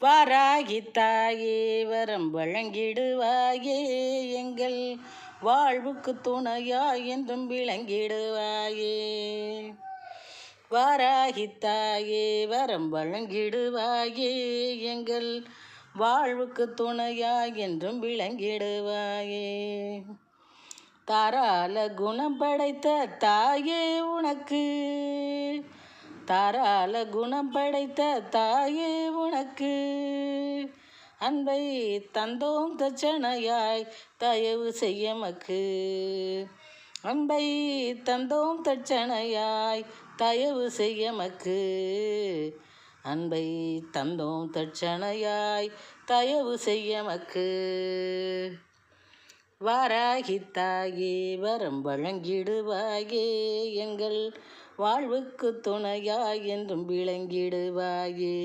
வாராகி தாயே வரம் வழங்கிடுவாயே, எங்கள் வாழ்வுக்கு துணையாய் என்றும் விளங்கிடுவாயே. வாராகி தாயே வரம் வழங்கிடுவாயே, எங்கள் வாழ்வுக்கு துணையாய் என்றும் விளங்கிடுவாயே. தாராள குணம் படைத்த தாயே உனக்கு, தாராள குணம் படைத்த தாயே உனக்கு, அன்பை தந்தோம் தட்சணையாய் தயவு செய்யமக்கு, அன்பை தந்தோம் தட்சணையாய் தயவு செய்யமக்கு, அன்பை தந்தோம் தட்சணையாய் தயவு செய்யமக்கு. வாராகி தாயே வரம் வழங்கிடுவாயே, எங்கள் வாழ்வுக்கு துணையாய் என்றும் விளங்கிடுவாயே.